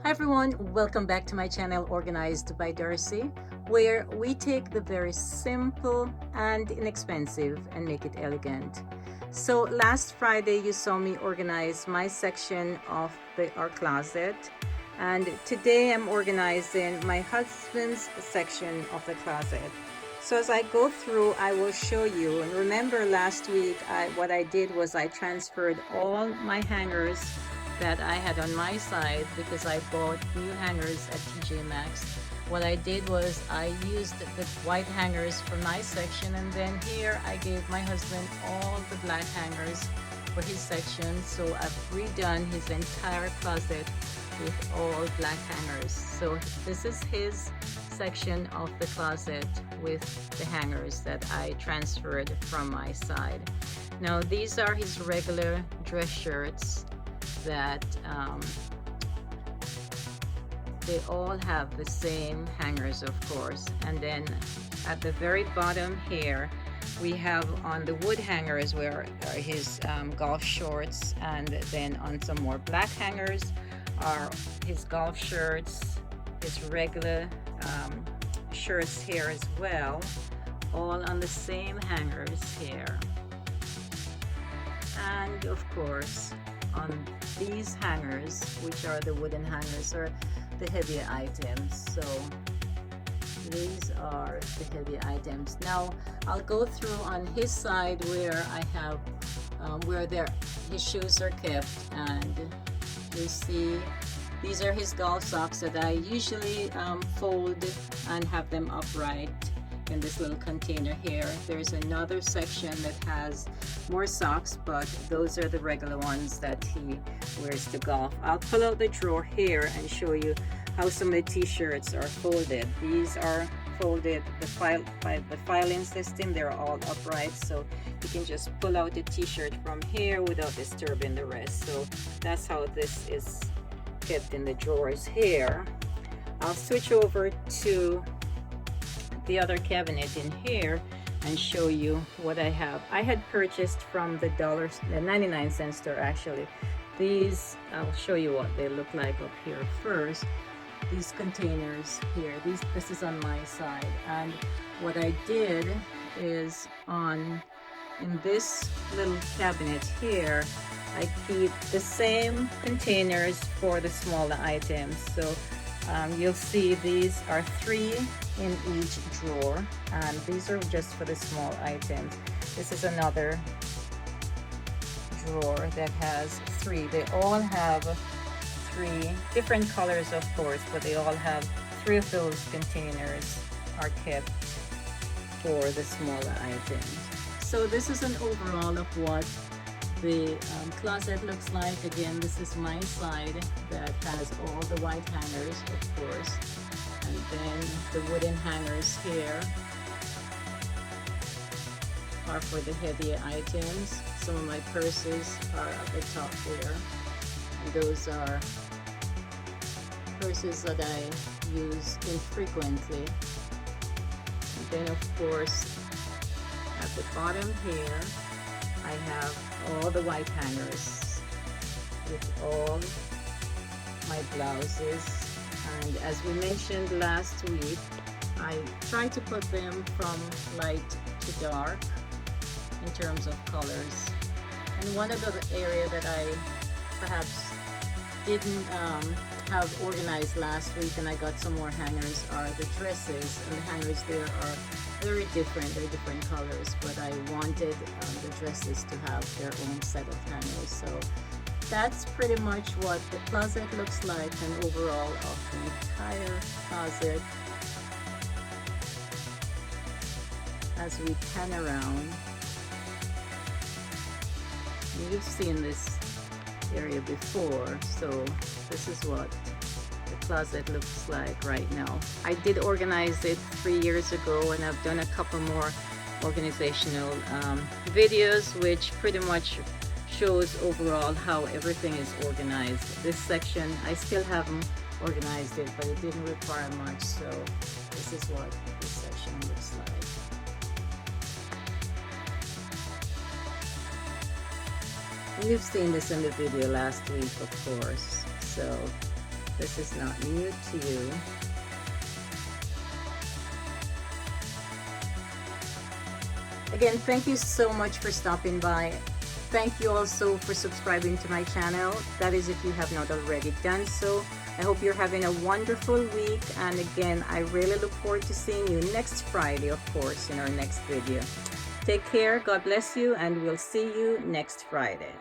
Hi everyone, welcome back to my channel Organized by Darcy, where we take the very simple and inexpensive and make it elegant. So last Friday you saw me organize my section of our closet, and today I'm organizing my husband's section of the closet. So as I go through, I will show you. And remember last week what I did was I transferred all my hangers that I had on my side because I bought new hangers at TJ Maxx. What I did was I used the white hangers for my section, and then here I gave my husband all the black hangers for his section. So I've redone his entire closet with all black hangers. So this is his section of the closet with the hangers that I transferred from my side. Now these are his regular dress shirts that they all have the same hangers, of course. And then at the very bottom here we have on the wood hangers where are his golf shorts, and then on some more black hangers are his golf shirts, his regular shirts here as well, all on the same hangers here. And of course on these hangers, which are the wooden hangers, are the heavier items. So these are the heavier items. Now I'll go through on his side where I have where his shoes are kept, and you see these are his golf socks that I usually fold and have them upright in this little container here. There's another section that has more socks, but those are the regular ones that he wears to golf. I'll pull out the drawer here and show you how some of the t-shirts are folded. These are folded the filing system. They're all upright, so you can just pull out the t-shirt from here without disturbing the rest. So that's how this is kept in the drawers here. I'll switch over to the other cabinet in here and show you what I have. I had purchased from the 99-cent store actually. These, I'll show you what they look like up here first. These containers here, this is on my side, and what I did is in this little cabinet here I keep the same containers for the smaller items. So you'll see these are 3 in each drawer, and these are just for the small items. This is another drawer that has 3. They all have 3 different colors, of course, but they all have 3 of those containers are kept for the smaller items. So this is an overall of what the closet looks like. Again, this is my side that has all the white hangers, of course, and then the wooden hangers here are for the heavier items. Some of my purses are at the top there, and those are purses that I use infrequently. And then of course at the bottom here I have all the white hangers with all my blouses, and as we mentioned last week, I try to put them from light to dark in terms of colors. And one of the area that I perhaps didn't have organized last week, and I got some more hangers, are the dresses, and the hangers there are very different. They're different colors, but I wanted the dresses to have their own set of hangers. So that's pretty much what the closet looks like, and overall of the entire closet as we pan around. You've seen this area before, so this is what the closet looks like right now. I did organize it 3 years ago, and I've done a couple more organizational videos which pretty much shows overall how everything is organized. This section I still haven't organized it, but it didn't require much, so this is what this section looks like. You've seen this in the video last week, of course. So this is not new to you. Again, thank you so much for stopping by. Thank you also for subscribing to my channel. That is if you have not already done so. I hope you're having a wonderful week. And again, I really look forward to seeing you next Friday, of course, in our next video. Take care, God bless you, and we'll see you next Friday.